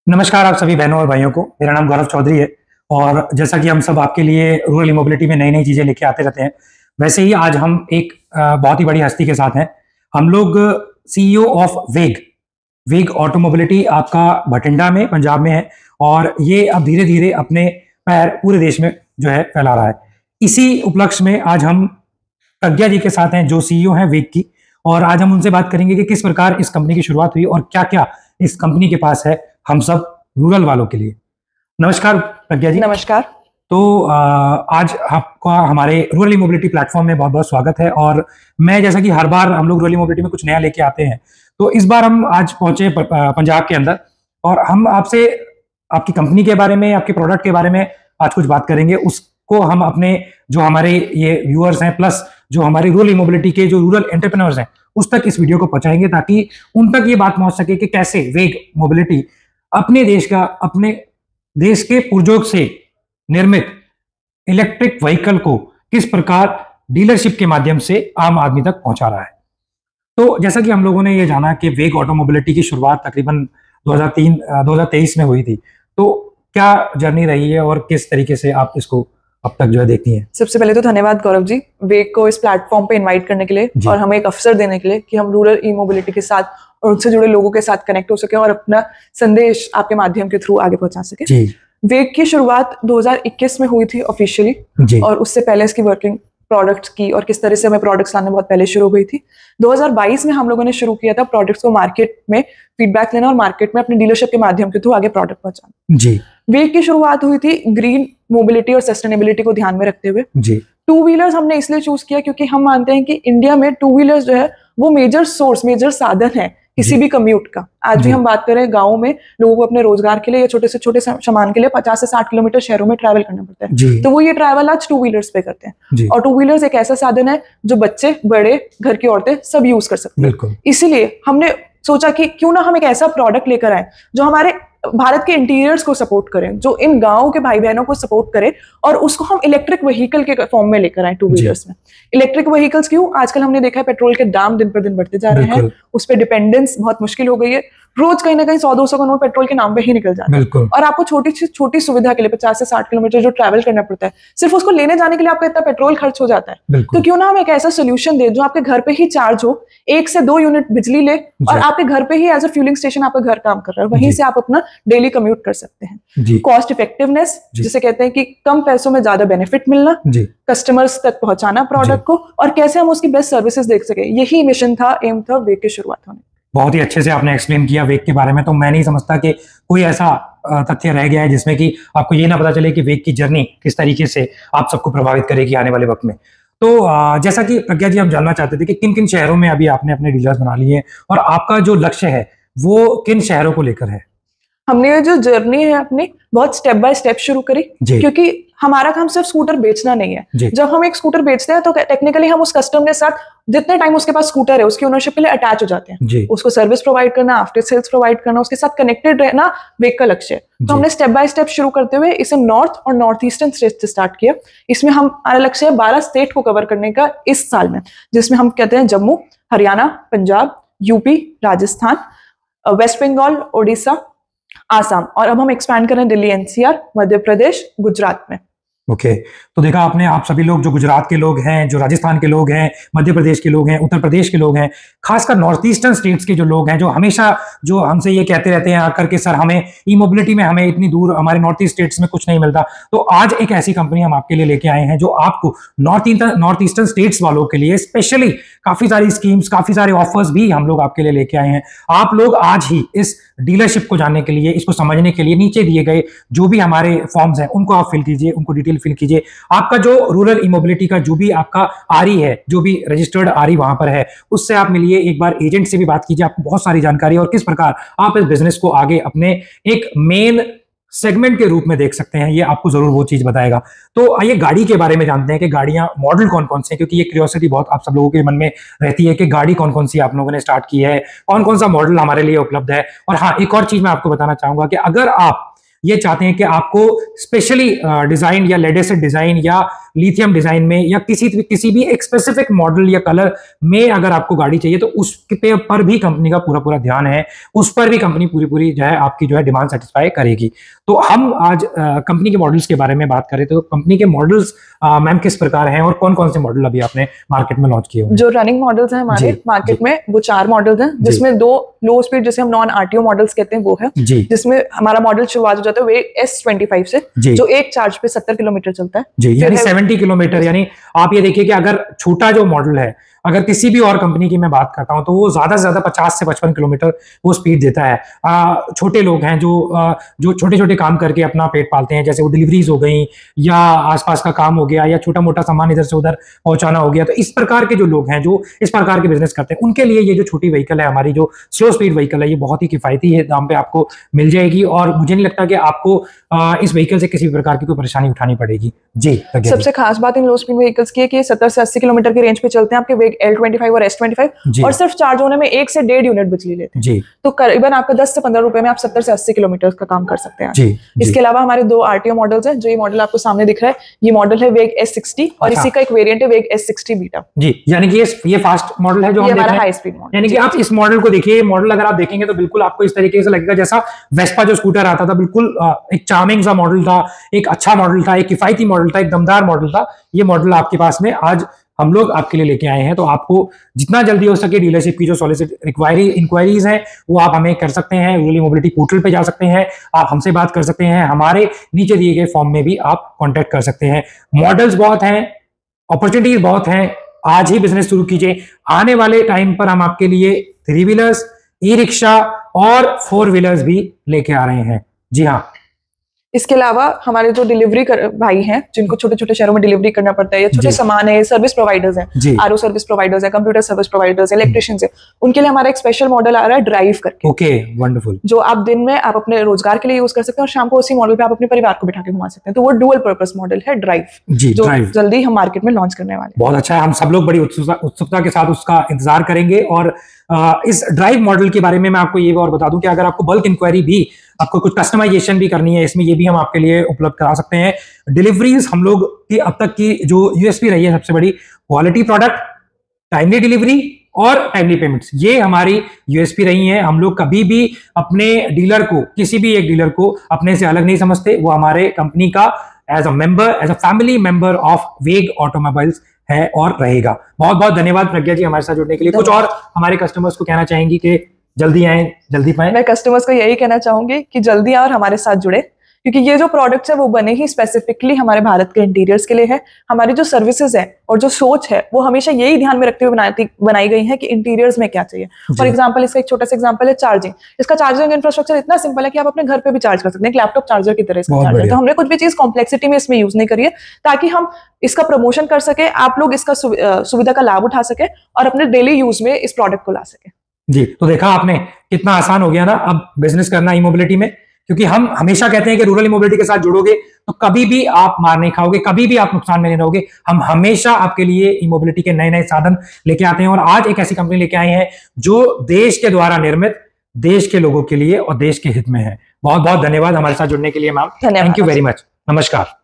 नमस्कार आप सभी बहनों और भाइयों को। मेरा नाम गौरव चौधरी है और जैसा कि हम सब आपके लिए रूरल ई-मोबिलिटी में नई नई चीज़ें लेके आते रहते हैं, वैसे ही आज हम एक बहुत ही बड़ी हस्ती के साथ हैं। हम लोग सीईओ ऑफ वेग वेग ऑटो मोबिलिटी आपका भटिंडा में पंजाब में है और ये अब धीरे धीरे अपने पैर पूरे देश में जो है फैला रहा है। इसी उपलक्ष्य में आज हम प्रज्ञा जी के साथ हैं जो सीईओ हैं वेग की, और आज हम उनसे बात करेंगे कि किस प्रकार इस कंपनी की शुरुआत हुई और क्या क्या इस कंपनी के पास है हम सब रूरल वालों के लिए। नमस्कार प्रज्ञा जी। नमस्कार। तो आज आपका हमारे रूरल मोबिलिटी प्लेटफॉर्म में बहुत बहुत स्वागत है। और मैं जैसा कि हर बार हम लोग रूरल मोबिलिटी में कुछ नया लेके आते हैं, तो इस बार हम आज पहुंचे पंजाब के अंदर और हम आपसे आपकी कंपनी के बारे में, आपके प्रोडक्ट के बारे में आज कुछ बात करेंगे। उसको हम अपने जो हमारे ये व्यूअर्स हैं प्लस जो हमारे रूरल मोबिलिटी के जो रूरल एंटरप्रेन्योर्स हैं उस तक इस वीडियो को पहुंचाएंगे, ताकि उन तक ये बात पहुंच सके कि कैसे वेग मोबिलिटी अपने देश के पुर्जोग से निर्मित इलेक्ट्रिक व्हीकल को किस प्रकार डीलरशिप के माध्यम से आम आदमी तक पहुंचा रहा है। तो जैसा कि हम लोगों ने ये जाना कि वेग ऑटो मोबिलिटी की शुरुआत तकरीबन 2023 में हुई थी, तो क्या जर्नी रही है और किस तरीके से आप इसको अब तक जो है देखती हैं? सबसे पहले तो धन्यवाद गौरव जी, वेग को इस प्लेटफॉर्म पे इनवाइट करने के लिए और हमें एक अवसर देने के लिए कि हम रूरल ई मोबिलिटी के साथ और उनसे जुड़े लोगों के साथ कनेक्ट हो सके और अपना संदेश आपके माध्यम के थ्रू आगे पहुंचा सके। वेग की शुरुआत 2021 में हुई थी ऑफिशियली, और उससे पहले इसकी वर्किंग प्रोडक्ट्स की और किस तरह से हमें प्रोडक्ट्स लाने बहुत पहले शुरू हुई थी। 2022 में हम लोगों ने शुरू किया था प्रोडक्ट्स को मार्केट में फीडबैक लेना और मार्केट में अपने डीलरशिप के माध्यम के थ्रू आगे प्रोडक्ट पहुंचाना। जी, वेग की शुरुआत हुई थी ग्रीन मोबिलिटी और सस्टेनेबिलिटी को ध्यान में रखते हुए। जी, टू व्हीलर्स हमने इसलिए चूज किया क्योंकि हम मानते हैं कि इंडिया में टू व्हीलर्स जो है वो मेजर साधन है किसी भी कम्यूट का। आज भी हम बात करें गाँव में लोगों को अपने रोजगार के लिए या छोटे से छोटे सामान के लिए 50 से 60 किलोमीटर शहरों में ट्रैवल करना पड़ता है, तो वो ये ट्रैवल आज टू व्हीलर्स पे करते हैं। और टू व्हीलर्स एक ऐसा साधन है जो बच्चे, बड़े, घर की औरतें सब यूज कर सकते हैं। इसीलिए हमने सोचा कि क्यों ना हम एक ऐसा प्रोडक्ट लेकर आए जो हमारे भारत के इंटीरियर्स को सपोर्ट करें, जो इन गाँव के भाई बहनों को सपोर्ट करे, और उसको हम इलेक्ट्रिक व्हीकल के फॉर्म में लेकर आए टू व्हीलर्स में। इलेक्ट्रिक व्हीकल्स क्यों? आजकल हमने देखा है पेट्रोल के दाम दिन पर दिन बढ़ते जा रहे हैं, उस पर डिपेंडेंस बहुत मुश्किल हो गई है। रोज कहीं ना कहीं 100-200 का नोट पेट्रोल के नाम पे ही निकल जाता है, और आपको छोटी सुविधा के लिए 50 से 60 किलोमीटर जो ट्रैवल करना पड़ता है, सिर्फ उसको लेने जाने के लिए आपका इतना पेट्रोल खर्च हो जाता है। तो क्यों ना हम एक ऐसा सोल्यूशन दे जो आपके घर पे ही चार्ज हो, 1 से 2 यूनिट बिजली ले और आपके घर पे ही एज अ फ्यूलिंग स्टेशन आपका घर काम कर रहा है, वहीं से आप अपना डेली कम्यूट कर सकते हैं। कॉस्ट इफेक्टिवनेस जिसे कहते हैं कि कम पैसों में ज्यादा बेनिफिट मिलना, कस्टमर्स तक पहुंचाना प्रोडक्ट को, और कैसे हम उसकी बेस्ट सर्विसेज देख सके, यही मिशन था, एम था वेग की शुरुआत होने। बहुत ही अच्छे से आपने एक्सप्लेन किया वेग के बारे में। तो मैं नहीं समझता कि कोई ऐसा तथ्य रह गया है जिसमें कि आपको ये ना पता चले कि वेग की जर्नी किस तरीके से आप सबको प्रभावित करेगी आने वाले वक्त में। तो जैसा कि प्रज्ञा जी हम जानना चाहते थे कि किन किन शहरों में अभी आपने अपने डीलर्स बना लिए हैं और आपका जो लक्ष्य है वो किन शहरों को लेकर है? हमने जो जर्नी है अपनी बहुत स्टेप बाय स्टेप शुरू करी, क्योंकि हमारा काम सिर्फ स्कूटर बेचना नहीं है। जब हम एक स्कूटर बेचते हैं तो टेक्निकली हम उस कस्टमर के साथ जितने टाइम उसके पास स्कूटर है उसकी ओनरशिप के लिए अटैच हो जाते हैं। उसको सर्विस प्रोवाइड करना, आफ्टर सेल्स प्रोवाइड करना, उसके साथ कनेक्टेड रहना वेग का लक्ष्य है। तो हमने स्टेप बाय स्टेप शुरू करते हुए इसे नॉर्थ और नॉर्थ ईस्टर्न स्टेट से स्टार्ट किया। इसमें हमारा लक्ष्य है 12 स्टेट को कवर करने का इस साल में, जिसमें हम कहते हैं जम्मू, हरियाणा, पंजाब, यूपी, राजस्थान, वेस्ट बंगाल, ओडिशा, आसाम, और अब हम एक्सपैंड कर रहे हैं दिल्ली, एनसीआर, मध्य प्रदेश, गुजरात में। ओके, तो देखा आपने, आप सभी लोग जो गुजरात के लोग हैं, जो राजस्थान के लोग हैं, मध्य प्रदेश के लोग हैं, उत्तर प्रदेश के लोग हैं, खासकर नॉर्थ ईस्टर्न स्टेट्स के जो लोग हैं, जो हमेशा जो हमसे ये कहते रहते हैं आकर के सर हमें ई मोबिलिटी में हमें इतनी दूर हमारे नॉर्थ ईस्ट स्टेट्स में कुछ नहीं मिलता, तो आज एक ऐसी कंपनी हम आपके लिए लेके आए हैं जो आपको नॉर्थ ईस्टर्न स्टेट्स वालों के लिए स्पेशली काफी सारी स्कीम्स, काफी सारे ऑफर्स भी हम लोग आपके लिए लेके आए हैं। आप लोग आज ही इस डीलरशिप को जानने के लिए, इसको समझने के लिए नीचे दिए गए जो भी हमारे फॉर्म्स हैं उनको आप फिल कीजिए, उनको डिटेल फिल कीजिए। आपका जो रूरल ई मोबिलिटी का जो भी आपका आरई है, जो भी रजिस्टर्ड आरई वहां पर है, उससे आप मिलिए, एक बार एजेंट से भी बात कीजिए, आपको बहुत सारी जानकारी और किस प्रकार आप इस बिजनेस को आगे अपने एक मेन सेगमेंट के रूप में देख सकते हैं, ये आपको जरूर वो चीज बताएगा। तो आइए गाड़ी के बारे में जानते हैं कि गाड़ियां, मॉडल कौन कौन से हैं, क्योंकि ये क्यूरियोसिटी बहुत आप सब लोगों के मन में रहती है कि गाड़ी कौन कौन सी आप लोगों ने स्टार्ट की है, कौन कौन सा मॉडल हमारे लिए उपलब्ध है। और हाँ, एक और चीज मैं आपको बताना चाहूंगा कि अगर आप ये चाहते हैं कि आपको स्पेशली डिजाइन या लेटेस्ट डिजाइन या लिथियम डिजाइन में या किसी भी एक स्पेसिफिक मॉडल या कलर में अगर आपको गाड़ी चाहिए तो उस पे पर भी कंपनी का पूरा ध्यान है, उस पर भी कंपनी पूरी जो है आपकी जो है डिमांड सेटिस्फाई करेगी। तो हम आज कंपनी के मॉडल्स के बारे में बात करें तो कंपनी के मॉडल्स मैम किस प्रकार हैं और कौन कौन से मॉडल अभी आपने मार्केट में लॉन्च किए हुए? जो रनिंग मॉडल्स हैं हमारे मार्केट में वो 4 मॉडल्स हैं, जिसमें 2 लो स्पीड जिसे हम नॉन आरटीओ मॉडल्स कहते हैं वो है, जिसमें हमारा मॉडल शुरुआत हो जाता है वेग S25 से, जो एक चार्ज पे 70 किलोमीटर चलता है जी, यानी 70 किलोमीटर। यानी आप ये देखिए कि अगर छोटा जो मॉडल है, अगर किसी भी और कंपनी की मैं बात करता हूं तो वो ज्यादा से ज्यादा 50 से 55 किलोमीटर वो स्पीड देता है। छोटे लोग हैं जो छोटे छोटे काम करके अपना पेट पालते हैं, जैसे वो डिलीवरीज हो गई या आसपास का काम हो गया या छोटा मोटा सामान इधर से उधर पहुंचाना हो गया, तो इस प्रकार के जो लोग हैं जो इस प्रकार के बिजनेस करते हैं उनके लिए ये जो छोटी व्हीकल है, हमारी जो स्लो स्पीड व्हीकल है, ये बहुत ही किफायती है दाम पे आपको मिल जाएगी और मुझे नहीं लगता कि आपको इस व्हीकल से किसी प्रकार की कोई परेशानी उठानी पड़ेगी। जी, सबसे खास बात इन लो स्पीड व्हीकल्स की है कि 70 से 80 किलोमीटर की रेंज पे चलते हैं आपके L25 और S25 और सिर्फ चार्ज होने में 1 से 1.5 यूनिट बिजली लेते हैं जी। तो करीबन आपका 10 से 15 रुपए में आप 70 से 80 किलोमीटर का काम कर सकते हैं जी। इसके अलावा हमारे 2 आरटीओ मॉडल्स हैं। जो ये मॉडल आपको सामने दिख रहा है, ये मॉडल है वेग S60 और इसी का एक वेरिएंट है वेग S60 बीटा जी। यानी कि ये फास्ट मॉडल है जो हम देख रहे हैं, हाई स्पीड मॉडल। यानी कि आप इस मॉडल को देखिए, ये मॉडल अगर आप देखेंगे तो बिल्कुल आपको इस तरीके से लगेगा जैसा वेस्पा जो स्कूटर आता था, बिल्कुल एक चार्मिंग सा मॉडल था, एक अच्छा मॉडल था, एक किफायती मॉडल था, एक दमदार मॉडल था। ये मॉडल आपके पास में आज हम लोग आपके लिए लेके आए हैं। तो आपको जितना जल्दी हो सके डीलरशिप की जो सॉलिसिट इंक्वायरीज हैं वो आप हमें कर सकते हैं। रूरल मोबिलिटी पोर्टल पे जा सकते हैं, आप हमसे बात कर सकते हैं, हमारे नीचे दिए गए फॉर्म में भी आप कांटेक्ट कर सकते हैं। मॉडल्स बहुत हैं, अपॉर्चुनिटीज बहुत हैं, आज ही बिजनेस शुरू कीजिए। आने वाले टाइम पर हम आपके लिए 3 व्हीलर्स, ई रिक्शा और 4 व्हीलर्स भी लेके आ रहे हैं। जी हाँ, इसके अलावा हमारे जो डिलीवरी भाई हैं जिनको छोटे छोटे शहरों में डिलीवरी करना पड़ता है या छोटे सामान है, सर्विस प्रोवाइडर्स हैं, आरओ सर्विस प्रोवाइडर्स हैं, कंप्यूटर सर्विस प्रोवाइडर्स, इलेक्ट्रिशियंस हैं, उनके लिए हमारा एक स्पेशल मॉडल आ रहा है ड्राइव करके। Okay, wonderful. जो आप दिन में आप अपने रोजगार के लिए यूज कर सकते हैं और शाम को उसी मॉडल पे आप अपने परिवार को बिठा के घुमा सकते हैं। तो वो डुअल पर्पस मॉडल है ड्राइव, जो जल्दी हम मार्केट में लॉन्च करने वाले हैं। बहुत अच्छा है, हम सब लोग बड़ी उत्सुकता के साथ उसका इंतजार करेंगे। और इस ड्राइव मॉडल के बारे में मैं आपको ये और बता दूं कि अगर आपको बल्क इंक्वायरी भी, आपको कुछ कस्टमाइजेशन भी करनी है इसमें, ये भी हम आपके लिए उपलब्ध करा सकते हैं। डिलीवरीज हम लोग की अब तक की जो यूएसपी रही है सबसे बड़ी, क्वालिटी प्रोडक्ट, टाइमली डिलीवरी और टाइमली पेमेंट्स, ये हमारी यूएसपी रही है। हम लोग कभी भी अपने डीलर को, किसी भी एक डीलर को अपने से अलग नहीं समझते। वो हमारे कंपनी का as a member, as a family member of वेग ऑटोमोबाइल्स है और रहेगा। बहुत बहुत धन्यवाद प्रज्ञा जी हमारे साथ जुड़ने के लिए। कुछ और हमारे कस्टमर्स को कहना चाहेंगी कि जल्दी आए, जल्दी पाएं? मैं कस्टमर्स को यही कहना चाहूंगी कि जल्दी आए और हमारे साथ जुड़े, क्योंकि ये जो प्रोडक्ट्स है वो बने ही स्पेसिफिकली हमारे भारत के इंटीरियर्स के लिए है। हमारी जो सर्विसेज है और जो सोच है वो हमेशा यही ध्यान में रखते हुए बनाई गई है कि इंटीरियर्स में क्या चाहिए। फॉर एग्जांपल, इसका एक छोटा सा एग्जांपल है चार्जिंग। इसका चार्जिंग इंफ्रास्ट्रक्चर इतना सिंपल है कि आप अपने घर पे भी चार्ज कर सकते हैं, एक लैपटॉप चार्जर की तरह इसका चार्जर। तो हमने कुछ भी चीज कॉम्प्लेक्सिटी में इसमें यूज नहीं करी है, ताकि हम इसका प्रमोशन कर सके, आप लोग इसका सुविधा का लाभ उठा सके और अपने डेली यूज में इस प्रोडक्ट को ला सके। जी, तो देखा आपने कितना आसान हो गया ना अब बिजनेस करना ई मोबिलिटी में, क्योंकि हम हमेशा कहते हैं कि रूरल मोबिलिटी के साथ जुड़ोगे तो कभी भी आप मार नहीं खाओगे, कभी भी आप नुकसान में नहीं रहोगे। हम हमेशा आपके लिए ई मोबिलिटी के नए नए साधन लेके आते हैं और आज एक ऐसी कंपनी लेके आए हैं जो देश के द्वारा निर्मित, देश के लोगों के लिए और देश के हित में है। बहुत बहुत धन्यवाद हमारे साथ जुड़ने के लिए ma'am. Thank you very much. नमस्कार।